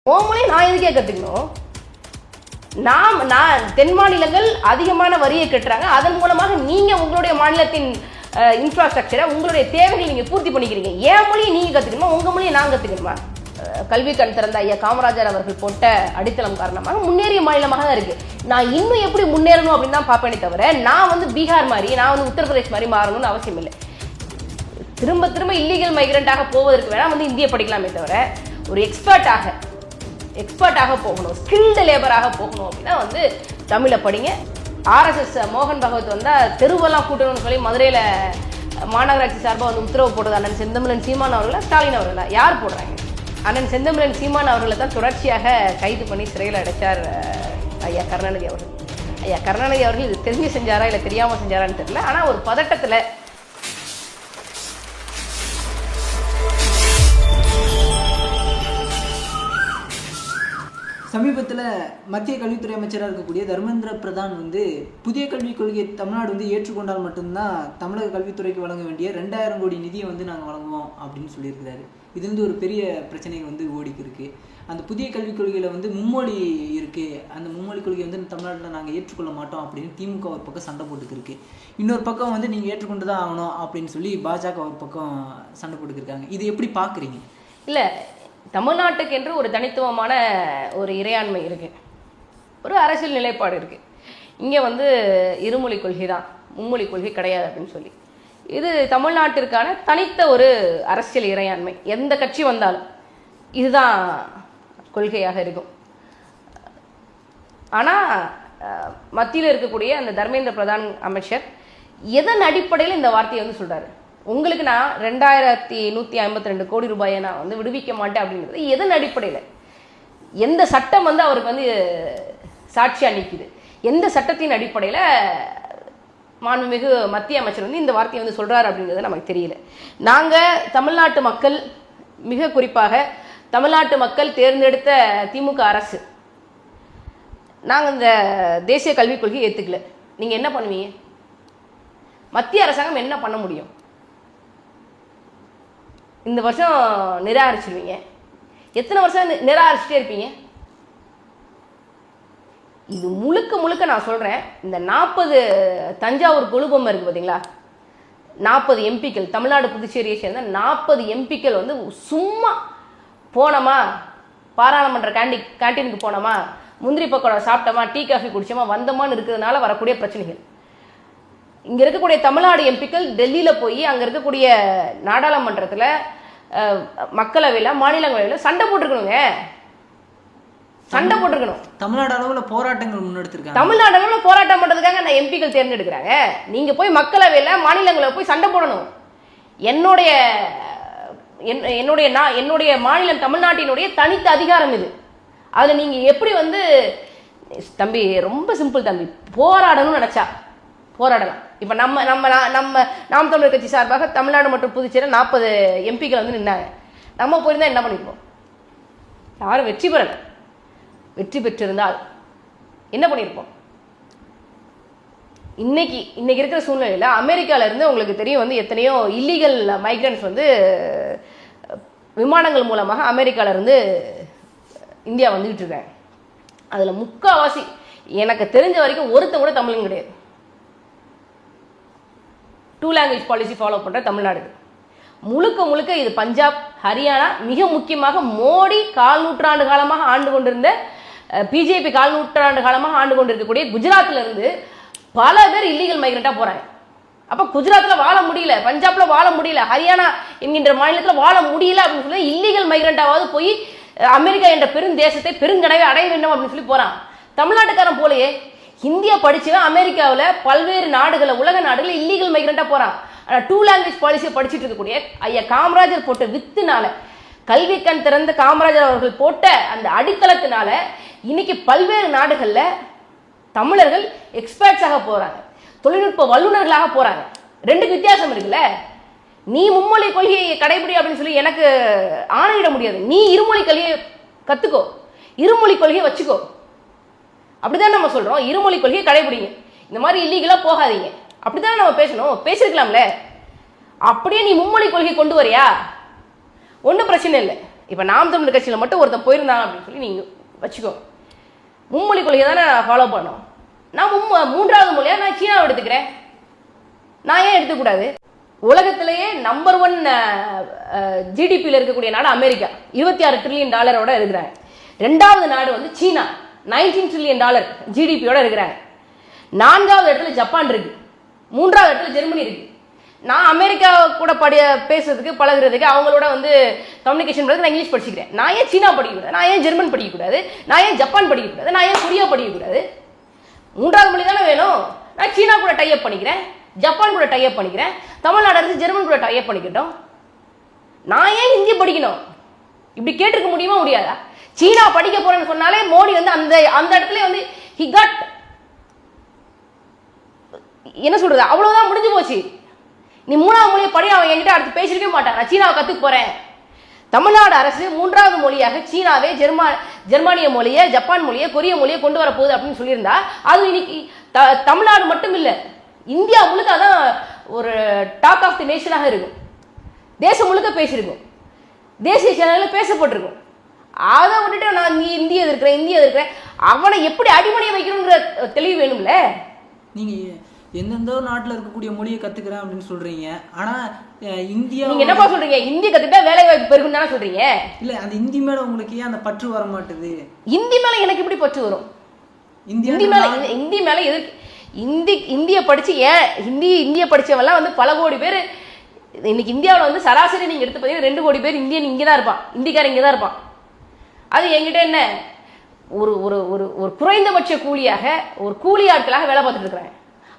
ஓமொழி நான் எதுக்கே கற்றுக்கணும்? நான் தென் மாநிலங்கள் அதிகமான வரியை கட்டுறாங்க, அதன் மூலமாக நீங்கள் உங்களுடைய மாநிலத்தின் இன்ஃப்ராஸ்ட்ரக்சரை உங்களுடைய தேவைகளை நீங்கள் பூர்த்தி பண்ணிக்கிறீங்க. என் மொழியை நீங்கள் கற்றுக்கணுமா, உங்கள் மொழியை நான் கற்றுக்கணுமா? கல்வி கண் திறந்த ஐயா காமராஜர் அவர்கள் போட்ட அடித்தளம் காரணமாக முன்னேறிய மாநிலமாக தான் இருக்குது. நான் இன்னும் எப்படி முன்னேறணும் அப்படின்னு தான் பார்ப்பேனே தவிர, நான் வந்து பீகார் மாதிரி, நான் வந்து உத்தரப்பிரதேஷ் மாதிரி மாறணும்னு அவசியம் இல்லை. திரும்ப திரும்ப இல்லீகல் மைக்ரண்டாக போவதற்கு வேணால் வந்து இந்திய படிக்கலாமே தவிர, ஒரு எக்ஸ்பர்ட்டாக போகணும், ஸ்கில்டு லேபராக போகணும் அப்படின்னா வந்து தமிழை படிங்க. ஆர்எஸ்எஸ் மோகன் பகவத் வந்தால் தெருவெல்லாம் கூட்டணும்னு சொல்லி மதுரையில் மாநகராட்சி சார்பாக வந்து உத்தரவு போடுறது அண்ணன் செந்தமிழன் சீமான் அவர்களா, ஸ்டாலின் அவர்களா? யார் போடுறாங்க? அண்ணன் செந்தமிழன் சீமான் அவர்களை தான் தொடர்ச்சியாக கைது பண்ணி சிறையில் அடைச்சார் ஐயா கருணாநிதி அவர்கள். ஐயா கருணாநிதி அவர்கள் இது தெரிஞ்சு செஞ்சாரா இல்லை தெரியாமல் செஞ்சாரான்னு தெரியல. ஆனால் ஒரு பதட்டத்தில் சமீபத்தில் மத்திய கல்வித்துறை அமைச்சராக இருக்கக்கூடிய தர்மேந்திர பிரதான் வந்து புதிய கல்விக் கொள்கையை தமிழ்நாடு வந்து ஏற்றுக்கொண்டால் மட்டும்தான் தமிழக கல்வித்துறைக்கு வழங்க வேண்டிய 2000 கோடி நிதியை வந்து நாங்கள் வழங்குவோம் அப்படின்னு சொல்லியிருக்கிறாரு. இது வந்து ஒரு பெரிய பிரச்சனை வந்து ஓடிக்கு இருக்கு. அந்த புதிய கல்விக் கொள்கையில் வந்து மும்மொழி இருக்குது, அந்த மும்மொழி கொள்கையை வந்து தமிழ்நாட்டில் நாங்கள் ஏற்றுக்கொள்ள மாட்டோம் அப்படின்னு திமுக ஒரு பக்கம் சண்டை போட்டுக்கிருக்கு. இன்னொரு பக்கம் வந்து நீங்கள் ஏற்றுக்கொண்டு தான் ஆகணும் அப்படின்னு சொல்லி பாஜக ஒரு பக்கம் சண்டை போட்டுக்கிருக்காங்க. இது எப்படி பார்க்குறீங்க? இல்லை, தமிழ்நாட்டுக்கு என்று ஒரு தனித்துவமான ஒரு இறையாண்மை இருக்குது, ஒரு அரசியல் நிலைப்பாடு இருக்குது. இங்கே வந்து இருமொழி கொள்கை தான், மும்மொழி கொள்கை கிடையாது அப்படின்னு சொல்லி, இது தமிழ்நாட்டிற்கான தனித்த ஒரு அரசியல் இறையாண்மை. எந்த கட்சி வந்தாலும் இதுதான் கொள்கையாக இருக்கும். ஆனால் மத்தியில் இருக்கக்கூடிய அந்த தர்மேந்திர பிரதான் அமைச்சர் எதன் அடிப்படையில் இந்த வார்த்தையை வந்து சொல்கிறாரு? உங்களுக்கு நான் 2152 கோடி ரூபாயை நான் வந்து விடுவிக்க மாட்டேன் அப்படிங்கிறது எதன் அடிப்படையில்? எந்த சட்டம் வந்து அவருக்கு வந்து சாட்சியாக நிற்குது? எந்த சட்டத்தின் அடிப்படையில் மாண்புமிகு மத்திய அமைச்சர் வந்து இந்த வார்த்தையை வந்து சொல்கிறார் அப்படிங்கிறது நமக்கு தெரியல. நாங்கள் தமிழ்நாட்டு மக்கள், மிக குறிப்பாக தமிழ்நாட்டு மக்கள் தேர்ந்தெடுத்த திமுக அரசு, நாங்கள் இந்த தேசிய கல்விக் கொள்கையை ஏற்றுக்கல. நீங்கள் என்ன பண்ணுவீங்க? மத்திய அரசாங்கம் என்ன பண்ண முடியும்? இந்த வருஷம் நிராகரிச்சிருவீங்க. எத்தனை வருஷம் நிராகரிச்சுட்டே இருப்பீங்க? இது முழுக்க முழுக்க நான் சொல்கிறேன், இந்த 40 தஞ்சாவூர் கொலுபொம்மை இருக்குது பார்த்தீங்களா, 40 எம்பிக்கள், தமிழ்நாடு புதுச்சேரியை சேர்ந்த 40 எம்பிக்கள் வந்து சும்மா போனோமா, பாராளுமன்ற கேண்டீனுக்கு போனோமா, முந்திரி பக்கோடா சாப்பிட்டோமா, டீ காஃபி குடிச்சோமா, வந்தோமான்னு இருக்கிறதுனால வரக்கூடிய பிரச்சனைகள். இங்கே இருக்கக்கூடிய தமிழ்நாடு எம்பிக்கள் டெல்லியில் போய் அங்கே இருக்கக்கூடிய நாடாளுமன்றத்தில், மக்களவையில், மாநிலங்களவையில் சண்டை போட்டிருக்கணுங்க, சண்டை போட்டிருக்கணும். தமிழ்நாடு அளவில் போராட்டங்கள் முன்னெடுத்திருக்காங்க. தமிழ்நாடு அளவில் போராட்டம் பண்ணுறதுக்காக அந்த எம்பிக்கள் தேர்ந்தெடுக்கிறாங்க. நீங்கள் போய் மக்களவையில், மாநிலங்களில் போய் சண்டை போடணும். என்னுடைய மாநிலம் தமிழ்நாட்டினுடைய தனித்த அதிகாரம் இது. அதில் நீங்கள் எப்படி வந்து தம்பி, ரொம்ப சிம்பிள் தம்பி, போராடணும்னு நினச்சா போராடலாம். இப்போ நாம் தமிழர் கட்சி சார்பாக தமிழ்நாடு மற்றும் புதுச்சேரியில் 40 எம்பிக்கள் வந்து நின்னாங்க. நம்ம போயிருந்தால் என்ன பண்ணியிருப்போம்? யாரும் வெற்றி பெறலை. வெற்றி பெற்றிருந்தால் என்ன பண்ணியிருப்போம்? இன்னைக்கு இருக்கிற சூழ்நிலையில் அமெரிக்காவிலேருந்து உங்களுக்கு தெரியும் வந்து எத்தனையோ இல்லீகல் மைக்ரண்ட்ஸ் வந்து விமானங்கள் மூலமாக அமெரிக்காவிலேருந்து இந்தியா வந்துக்கிட்டு இருக்காங்க. அதில் முக்கால்வாசி எனக்கு தெரிஞ்ச வரைக்கும் ஒருத்தன் கூட தமிழன் கிடையாது. 2 லாங்குவேஜ் பாலிசி ஃபாலோ பண்ணுற தமிழ்நாடு முழுக்க முழுக்க இது பஞ்சாப், ஹரியானா, மிக முக்கியமாக மோடி 4 நூற்றாண்டு காலமாக ஆண்டு கொண்டிருந்த, பிஜேபி 4 நூற்றாண்டு காலமாக ஆண்டு கொண்டிருக்கக்கூடிய குஜராத்தில் இருந்து பல பேர் இல்லீகல் மைக்ரண்ட்டாக போகிறாங்க. அப்போ குஜராத்தில் வாழ முடியல, பஞ்சாபில் வாழ முடியல, ஹரியானா என்கின்ற மாநிலத்தில் வாழ முடியல அப்படின்னு சொல்லி இல்லீகல் மைக்ரண்ட்டாவது போய் அமெரிக்கா என்ற பெருந்தேசத்தை, பெருங்கனவை அடைய வேண்டும் அப்படின்னு சொல்லி போகிறான். தமிழ்நாட்டுக்காரன் போலயே ஹிந்தியை படிச்சுதான் அமெரிக்காவில் பல்வேறு நாடுகளில், உலக நாடுகளில் இல்லீகல் மைக்ரண்ட்டாக போகிறான். ஆனால் 2 லாங்குவேஜ் பாலிசியை படிச்சுட்டு இருக்கக்கூடிய ஐயா காமராஜர் போட்ட வித்துனால, கல்வி கண் திறந்த காமராஜர் அவர்கள் போட்ட அந்த அடித்தளத்தினால இன்னைக்கு பல்வேறு நாடுகளில் தமிழர்கள் எக்ஸ்பர்ட்ஸாக போகிறாங்க, தொழில்நுட்ப வல்லுநர்களாக போகிறாங்க. 2க்கு வித்தியாசம் இருக்குல்ல. நீ மும்மொழி கொள்கையை கடைபிடி அப்படின்னு சொல்லி எனக்கு ஆணையிட முடியாது. நீ இருமொழி கொள்கையை கற்றுக்கோ, இருமொழி கொள்கையை வச்சுக்கோ. அப்படிதான் நம்ம சொல்கிறோம், இருமொழி கொள்கையை கடைபிடிங்க, இந்த மாதிரி இல்லீகலாக போகாதீங்க, அப்படித்தானே நம்ம பேசணும். பேசியிருக்கலாம்ல. அப்படியே நீ மும்மொழி கொள்கை கொண்டு வரியா, ஒன்றும் பிரச்சனை இல்லை. இப்போ நாம் தமிழர் கட்சியில் மட்டும் ஒருத்தன் போயிருந்தாங்க அப்படின்னு சொல்லி நீங்கள் வச்சுக்கோ, மும்மொழி கொள்கையை தானே ஃபாலோ பண்ணோம். நான் மூன்றாவது மொழியாக நான் சீனாவை எடுத்துக்கிறேன். நான் ஏன் எடுத்துக்கூடாது? உலகத்திலேயே நம்பர் 1 ஜிடிபியில் இருக்கக்கூடிய நாடு அமெரிக்கா, $26 ட்ரில்லியன் இருக்கிறாங்க. 2வது நாடு வந்து சீனா, $19 ட்ரில்லியன் ஜிடிபியோட இருக்கிறாங்க. 4வது இடத்துல ஜப்பான் இருக்கு, 3வது இடத்துல ஜெர்மனி இருக்கு. நான் அமெரிக்கா கூட பேசுறதுக்கு பழகுறதுக்கு அவங்களோட வந்து கம்யூனிகேஷன் பண்ணுறதுக்கு நான் இங்கிலீஷ் படிச்சுக்கிறேன். நான் ஏன் சீனா படிக்கக்கூடாது? நான் ஏன் ஜெர்மன் படிக்கக்கூடாது? நான் ஏன் ஜப்பான் படிக்கக்கூடாது? நான் ஏன் கொரியா படிக்கக்கூடாது? 3வது மொழி தானே வேணும். நான் சீனா கூட டைப் பண்ணிக்கிறேன், ஜப்பான் கூட டைப் பண்ணிக்கிறேன், தமிழ்நாடு அரசு ஜெர்மன் கூட டைப் பண்ணிக்கிட்டோம். நான் ஏன் ஹிந்தி படிக்கணும்? இப்படி கேட்டிருக்க முடியுமா முடியாதா? சீனா படிக்க போறேன்னு சொன்னாலே மோடி வந்து அந்த இடத்துல வந்து he got என்ன சொல்றது, அவ்வளவுதான், முடிஞ்சு போச்சு. நீ 3வது மொழியை படி, அவன் என்கிட்ட அடுத்து பேசிருக்கவே மாட்டான். நான் சீனாவை கத்துக்க போறேன். தமிழ்நாடு அரசு 3வது மொழியாக சீனாவே ஜெர்மானிய மொழியை, ஜப்பான் மொழியை, கொரிய மொழியை கொண்டு வர போகுது அப்படின்னு சொல்லியிருந்தா அது இன்னைக்கு தமிழ்நாடு மட்டும் இல்லை, இந்தியா முழுக்க அதான் ஒரு டாக் ஆஃப் தி நேஷனாக இருக்கும். தேசம் முழுக்க பேசியிருக்கும், தேசிய சேனலில் பேசப்பட்டிருக்கும். அதை விட்டுட்டு நான் நீ இந்திய எதிர்க்கிறேன் அவனை எப்படி அடிமணியை வைக்கணுங்கிற தெளிவு வேணும்ல. நீங்கள் எந்தெந்த நாட்டில் இருக்கக்கூடிய மொழியை கற்றுக்கிறேன் அப்படின்னு சொல்கிறீங்க. ஆனால் இந்தியா நீங்கள் என்னப்பா சொல்கிறீங்க? ஹிந்தி கற்றுக்கிட்டா வேலை வாய்ப்பு பெருகும் தானே சொல்கிறீங்க? இல்லை, அந்த ஹிந்தி மேலே உங்களுக்கு ஏன் அந்த பற்று வர மாட்டுது? ஹிந்தி மேலே எனக்கு எப்படி பற்று வரும்? ஹிந்தி மேலே எதிர்க்கு இந்தியை படித்து ஏன் இந்தியை படித்தவெல்லாம் வந்து பல கோடி பேர் இன்னைக்கு இந்தியாவில் வந்து சராசரி நீங்கள் எடுத்து பார்த்தீங்கன்னா 2 கோடி பேர் இந்தியன் இங்கே தான் இருப்பான், இந்திக்காரன் இங்கே தான் இருப்பான். அது என்கிட்ட என்ன ஒரு ஒரு ஒரு ஒரு குறைந்தபட்ச கூலியாக, ஒரு கூலி ஆட்களாக வேலை பார்த்துட்டு இருக்கிறாங்க.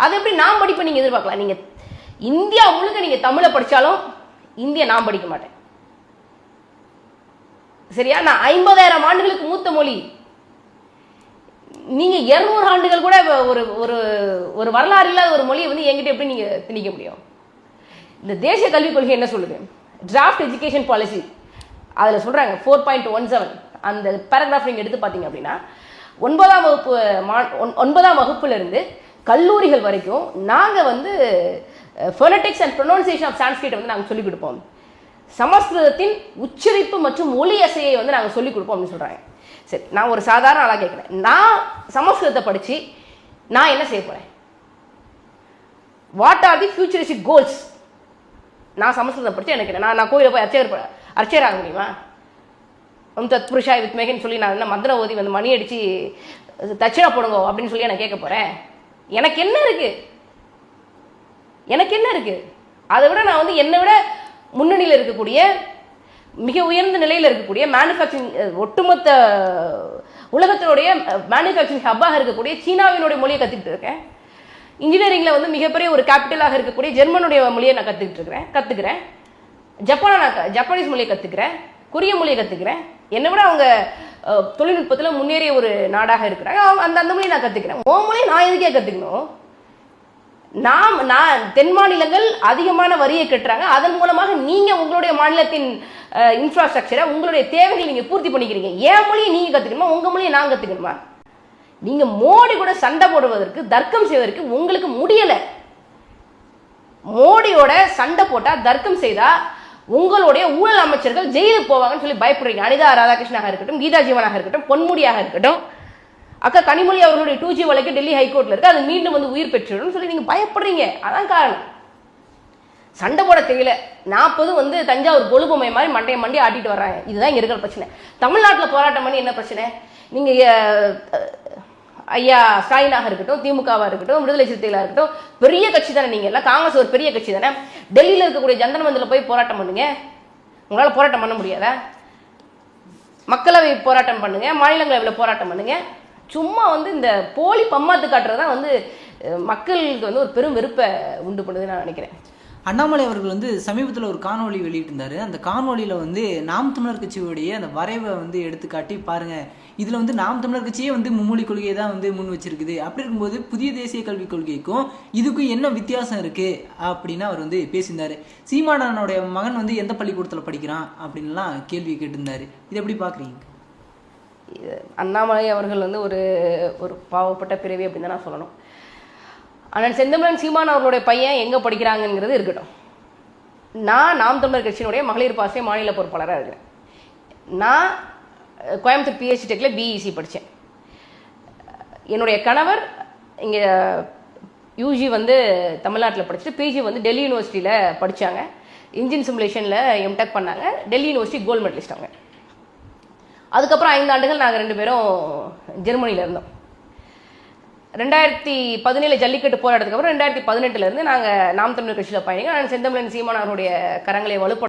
அது எப்படி நான் படிப்பேன் நீங்கள் எதிர்பார்க்கலாம்? நீங்கள் இந்தியா முழுக்க நீங்கள் தமிழை படித்தாலும் இந்தியை நான் படிக்க மாட்டேன். சரியா? நான் 50,000 ஆண்டுகளுக்கு மூத்த மொழி. நீங்க 200 ஆண்டுகள் கூட ஒரு ஒரு ஒரு வரலாறு இல்லாத ஒரு மொழியை வந்து என்கிட்ட எப்படி நீங்க திணிக்க முடியும்? இந்த தேசிய கல்விக் கொள்கை என்ன சொல்லுது? டிராஃப்ட் எஜுகேஷன் பாலிசி அதில் சொல்றாங்க 4.17 அந்த பேராகிராஃப் நீங்க எடுத்து பார்த்தீங்க அப்படின்னா 9ஆம் வகுப்புல இருந்து கல்லூரிகள் வரைக்கும் நாங்கள் வந்து phonetics and pronunciation of Sanskrit வந்து நாங்கள் சொல்லிக் கொடுப்போம். சமஸ்கிருதத்தின் உச்சரிப்பு மற்றும் ஒலி அசையை வந்து நாங்கள் சொல்லிக் கொடுப்போம் அப்படின்னு சொல்கிறாங்க. சரி, நான் ஒரு சாதாரண ஆளாக கேட்குறேன். நான் சமஸ்கிருதத்தை படித்து நான் என்ன செய்ய போகிறேன்? What are the futuristic goals? நான் சமஸ்கிருதம் படித்து எனக்கு நான் கோயிலை போய் அர்ச்சகர் ஆக முடியுமா? தத் புருஷாய் வித்மேகன்னு சொல்லி நான் என்ன மந்திர ஓதி வந்து மணி அடித்து தட்சிணா போடுங்க அப்படின்னு சொல்லி நான் கேட்க போகிறேன்? எனக்கு என்ன இருக்கு? அதை விட நான் வந்து என்னை விட முன்னணியில் இருக்கக்கூடிய மிக உயர்ந்த நிலையில் இருக்கக்கூடிய மேனுஃபேக்சரிங், ஒட்டுமொத்த உலகத்தினுடைய மேனுஃபேக்சரிங் ஹப்பாக இருக்கக்கூடிய சீனாவினுடைய மொழியை கற்றுக்கிட்டு இருக்கேன். இன்ஜினியரிங்கில் வந்து மிகப்பெரிய ஒரு கேபிட்டலாக இருக்கக்கூடிய ஜெர்மனுடைய மொழியை நான் கற்றுக்கிறேன். ஜப்பானீஸ் மொழியை கற்றுக்கிறேன், கொரிய மொழியை கற்றுக்கிறேன். என்னை விட அவங்க தொழில்நுட்பத்தில் முன்னேறிய ஒரு நாடாக இருக்கிறாங்க. அந்த மொழியை நான் கற்றுக்கிறேன். உன் மொழியை நான் எதுக்கே கற்றுக்கணும்? நான் தென் மாநிலங்கள் அதிகமான வரியை கட்டுறாங்க, அதன் மூலமாக நீங்க உங்களுடைய மாநிலத்தின் இன்ஃப்ராஸ்ட்ரக்சரை, உங்களுடைய தேவைகளை நீங்க பூர்த்தி பண்ணிக்கிறீங்க. என் மொழியை நீங்க கத்துக்கணுமா? உங்க மொழியை நான் கத்துக்கணுமா? நீங்க மோடி கூட சண்டை போடுவதற்கு, தர்க்கம் செய்வதற்கு உங்களுக்கு முடியல. மோடியோட சண்டை போட்டா, தர்க்கம் செய்தா உங்களுடைய ஊழல் அமைச்சர்கள் ஜெயிலுக்கு போவாங்கன்னு சொல்லி பயப்படுறீங்க. அனிதா ராதாகிருஷ்ணனாக இருக்கட்டும், கீதா ஜீவனாக இருக்கட்டும், பொன்முடியாக இருக்கட்டும், அக்கா கனிமொழி அவர்களுடைய 2G வழக்கு டெல்லி ஹைகோர்ட்ல இருக்கு, அது மீண்டும் வந்து உயிர் பெற்றுடும் சொல்லி நீங்க பயப்படுறீங்க. அதான் காரணம். சண்டை போட தெரியல. 40 வந்து தஞ்சாவூர் கொலுபொம்மை மாதிரி மண்டி ஆட்டிட்டு வர்றாங்க. இதுதான் இங்க இருக்கிற பிரச்சனை. தமிழ்நாட்டில் போராட்டம் பண்ணி என்ன பிரச்சனை? நீங்க ஐயா ஸ்டாலினாக இருக்கட்டும், திமுகவா இருக்கட்டும், விடுதலை சிறுத்தைகளாக இருக்கட்டும், பெரிய கட்சி தானே. நீங்க எல்லாம் காங்கிரஸ் ஒரு பெரிய கட்சி தானே. டெல்லியில் இருக்கக்கூடிய ஜந்தன் மந்திரில் போய் போராட்டம் பண்ணுங்க. உங்களால் போராட்டம் பண்ண முடியாதா? மக்களவை போராட்டம் பண்ணுங்க, மாநிலங்களவையில் போராட்டம் பண்ணுங்க. சும்மா வந்து இந்த போலி பம்மாத்து காட்டுறது தான் வந்து மக்களுக்கு வந்து ஒரு பெரும் வெறுப்பை உண்டு பண்ணுதுன்னு நான் நினைக்கிறேன். அண்ணாமலை அவர்கள் வந்து சமீபத்தில் ஒரு காணொலி வெளியிட்டிருந்தாரு. அந்த காணொலியில் வந்து நாம் தமிழர் கட்சியுடைய அந்த வரைவை வந்து எடுத்துக்காட்டி பாருங்க, இதில் வந்து நாம் தமிழர் கட்சியே வந்து மும்மொழி கொள்கையை தான் வந்து முன் வச்சிருக்குது. அப்படி இருக்கும்போது புதிய தேசிய கல்விக் கொள்கைக்கும் இதுக்கும் என்ன வித்தியாசம் இருக்கு அப்படின்னு அவர் வந்து பேசியிருந்தாரு. சீமானனுடைய மகன் வந்து எந்த பள்ளிக்கூடத்தில் படிக்கிறான் அப்படின்லாம் கேள்வி கேட்டிருந்தாரு. இதை எப்படி பார்க்குறீங்க? அண்ணாமலை அவர்கள் வந்து ஒரு பாவப்பட்ட பிறவி அப்படின்னு தான் நான் சொல்லணும். ஆனால் செந்தமிழன் சீமான் அவர்களுடைய பையன் எங்கே படிக்கிறாங்கிறது இருக்கட்டும். நான் நாம் தமிழர் கட்சியினுடைய மகளிர் பாசை மாநில பொறுப்பாளராக இருக்கிறேன். நான் கோயம்புத்தூர் பிஹெச்டி டெக்கில் பிஇசி படித்தேன். என்னுடைய கணவர் இங்கே யூஜி வந்து தமிழ்நாட்டில் படிச்சுட்டு பிஜி வந்து டெல்லி யூனிவர்சிட்டியில் படித்தாங்க. இன்ஜின் சிமுலேஷனில் எம்டெக் பண்ணாங்க. டெல்லி யூனிவர்சிட்டி கோல்டு மெடலிஸ்ட் அவங்க. அதுக்கப்புறம் 5 ஆண்டுகள் நாங்கள் 2 பேரும் ஜெர்மனியில் இருந்தோம். 2017 ஜல்லிக்கட்டு போராட்டத்துக்கு அப்புறம் 2018 நாங்கள் நாம் தமிழர் கட்சியில் பயணிங்க. நான் செந்தமிழன் சீமான் அவருடைய கரங்களை வலுப்படுத்த